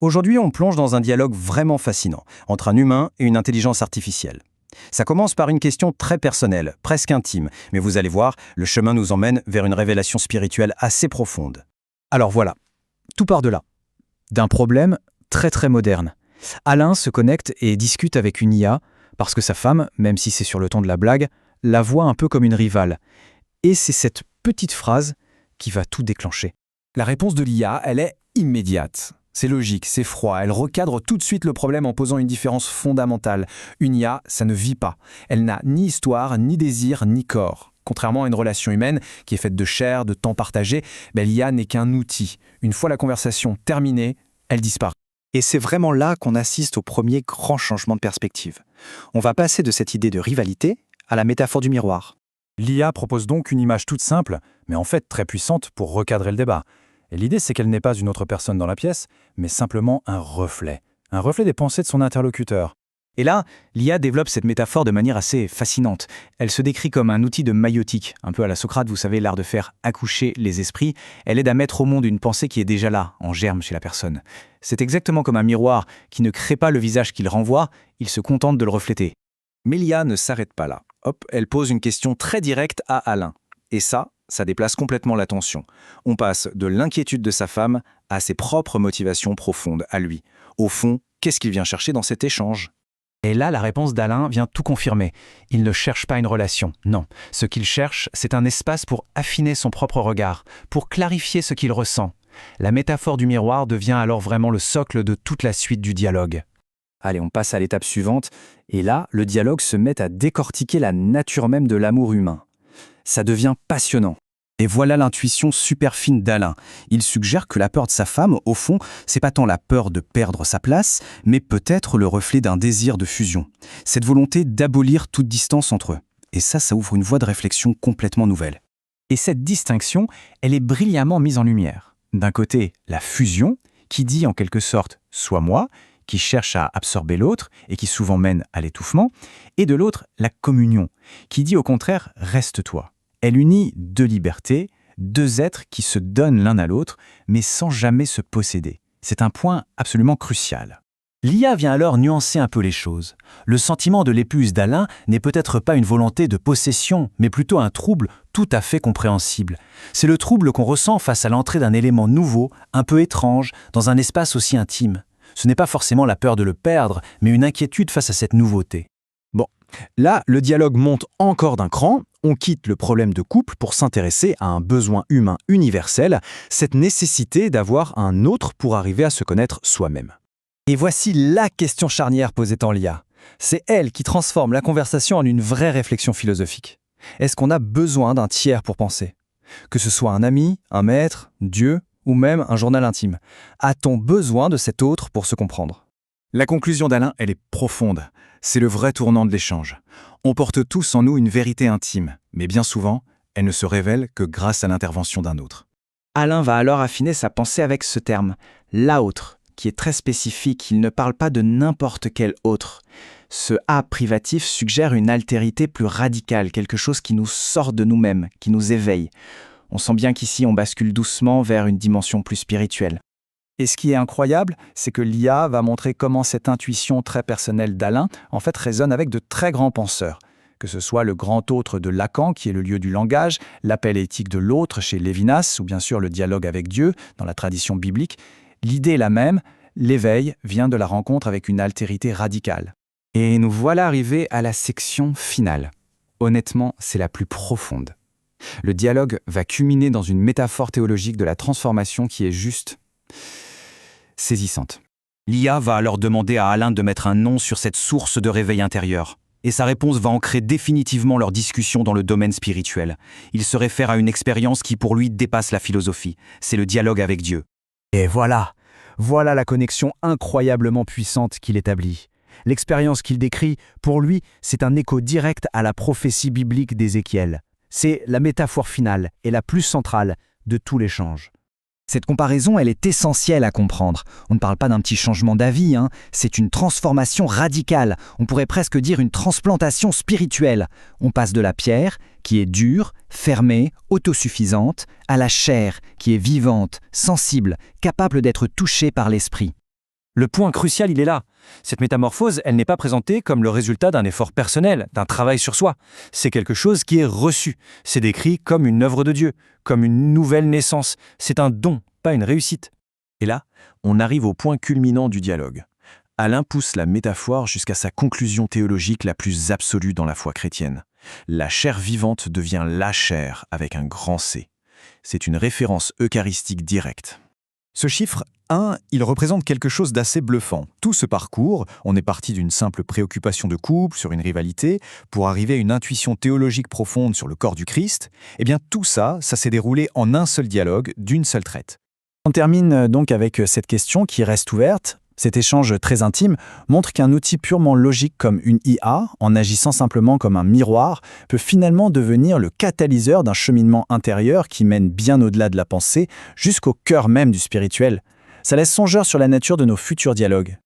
Aujourd'hui, on plonge dans un dialogue vraiment fascinant entre un humain et une intelligence artificielle. Ça commence par une question très personnelle, presque intime, mais vous allez voir, le chemin nous emmène vers une révélation spirituelle assez profonde. Alors voilà, tout part de là. D'un problème très moderne. Alain se connecte et discute avec une IA parce que sa femme, même si c'est sur le ton de la blague, la voit un peu comme une rivale. Et c'est cette petite phrase qui va tout déclencher. La réponse de l'IA, elle est immédiate. C'est logique, c'est froid, elle recadre tout de suite le problème en posant une différence fondamentale. Une IA, ça ne vit pas. Elle n'a ni histoire, ni désir, ni corps. Contrairement à une relation humaine qui est faite de chair, de temps partagé, l'IA n'est qu'un outil. Une fois la conversation terminée, elle disparaît. Et c'est vraiment là qu'on assiste au premier grand changement de perspective. On va passer de cette idée de rivalité à la métaphore du miroir. L'IA propose donc une image toute simple, mais en fait très puissante pour recadrer le débat. Et l'idée, c'est qu'elle n'est pas une autre personne dans la pièce, mais simplement un reflet des pensées de son interlocuteur. Et là, l'IA développe cette métaphore de manière assez fascinante. Elle se décrit comme un outil de maïotique, un peu à la Socrate, vous savez, l'art de faire accoucher les esprits. Elle aide à mettre au monde une pensée qui est déjà là, en germe chez la personne. C'est exactement comme un miroir qui ne crée pas le visage qu'il renvoie, il se contente de le refléter. Mais l'IA ne s'arrête pas là. Hop, elle pose une question très directe à Alain. Et ça déplace complètement l'attention. On passe de l'inquiétude de sa femme à ses propres motivations profondes à lui. Au fond, qu'est-ce qu'il vient chercher dans cet échange ? Et là, la réponse d'Alain vient tout confirmer. Il ne cherche pas une relation, non. Ce qu'il cherche, c'est un espace pour affiner son propre regard, pour clarifier ce qu'il ressent. La métaphore du miroir devient alors vraiment le socle de toute la suite du dialogue. Allez, on passe à l'étape suivante, et là, le dialogue se met à décortiquer la nature même de l'amour humain. Ça devient passionnant. Et voilà l'intuition super fine d'Alain. Il suggère que la peur de sa femme, au fond, c'est pas tant la peur de perdre sa place, mais peut-être le reflet d'un désir de fusion. Cette volonté d'abolir toute distance entre eux. Et ça ouvre une voie de réflexion complètement nouvelle. Et cette distinction, elle est brillamment mise en lumière. D'un côté, la fusion, qui dit en quelque sorte « sois moi », qui cherche à absorber l'autre et qui souvent mène à l'étouffement, et de l'autre, la communion, qui dit au contraire « reste-toi ». Elle unit deux libertés, deux êtres qui se donnent l'un à l'autre, mais sans jamais se posséder. C'est un point absolument crucial. L'IA vient alors nuancer un peu les choses. Le sentiment de l'épouse d'Alain n'est peut-être pas une volonté de possession, mais plutôt un trouble tout à fait compréhensible. C'est le trouble qu'on ressent face à l'entrée d'un élément nouveau, un peu étrange, dans un espace aussi intime. Ce n'est pas forcément la peur de le perdre, mais une inquiétude face à cette nouveauté. Bon, là, le dialogue monte encore d'un cran. On quitte le problème de couple pour s'intéresser à un besoin humain universel, cette nécessité d'avoir un autre pour arriver à se connaître soi-même. Et voici la question charnière posée en l'IA. C'est elle qui transforme la conversation en une vraie réflexion philosophique. Est-ce qu'on a besoin d'un tiers pour penser ? Que ce soit un ami, un maître, Dieu ou même un journal intime. A-t-on besoin de cet autre pour se comprendre ? La conclusion d'Alain, elle est profonde. C'est le vrai tournant de l'échange. On porte tous en nous une vérité intime, mais bien souvent, elle ne se révèle que grâce à l'intervention d'un autre. Alain va alors affiner sa pensée avec ce terme, « l'autre », qui est très spécifique. Il ne parle pas de n'importe quel autre. Ce « a » privatif suggère une altérité plus radicale, quelque chose qui nous sort de nous-mêmes, qui nous éveille. On sent bien qu'ici, on bascule doucement vers une dimension plus spirituelle. Et ce qui est incroyable, c'est que l'IA va montrer comment cette intuition très personnelle d'Alain, en fait, résonne avec de très grands penseurs. Que ce soit le grand autre de Lacan, qui est le lieu du langage, l'appel éthique de l'autre chez Lévinas, ou bien sûr le dialogue avec Dieu, dans la tradition biblique, l'idée est la même, l'éveil vient de la rencontre avec une altérité radicale. Et nous voilà arrivés à la section finale. Honnêtement, c'est la plus profonde. Le dialogue va culminer dans une métaphore théologique de la transformation qui est juste saisissante. L'IA va alors demander à Alain de mettre un nom sur cette source de réveil intérieur. Et sa réponse va ancrer définitivement leur discussion dans le domaine spirituel. Il se réfère à une expérience qui pour lui dépasse la philosophie. C'est le dialogue avec Dieu. Et voilà la connexion incroyablement puissante qu'il établit. L'expérience qu'il décrit, pour lui, c'est un écho direct à la prophétie biblique d'Ézéchiel. C'est la métaphore finale et la plus centrale de tout l'échange. Cette comparaison, elle est essentielle à comprendre. On ne parle pas d'un petit changement d'avis, c'est une transformation radicale. On pourrait presque dire une transplantation spirituelle. On passe de la pierre, qui est dure, fermée, autosuffisante, à la chair, qui est vivante, sensible, capable d'être touchée par l'esprit. Le point crucial, il est là. Cette métamorphose, elle n'est pas présentée comme le résultat d'un effort personnel, d'un travail sur soi. C'est quelque chose qui est reçu. C'est décrit comme une œuvre de Dieu, comme une nouvelle naissance. C'est un don, pas une réussite. Et là, on arrive au point culminant du dialogue. Alain pousse la métaphore jusqu'à sa conclusion théologique la plus absolue dans la foi chrétienne. La chair vivante devient la chair avec un grand C. C'est une référence eucharistique directe. Ce chiffre 1, il représente quelque chose d'assez bluffant. Tout ce parcours, on est parti d'une simple préoccupation de couple sur une rivalité, pour arriver à une intuition théologique profonde sur le corps du Christ. Eh bien tout ça, ça s'est déroulé en un seul dialogue, d'une seule traite. On termine donc avec cette question qui reste ouverte. Cet échange très intime montre qu'un outil purement logique comme une IA, en agissant simplement comme un miroir, peut finalement devenir le catalyseur d'un cheminement intérieur qui mène bien au-delà de la pensée, jusqu'au cœur même du spirituel. Ça laisse songeur sur la nature de nos futurs dialogues.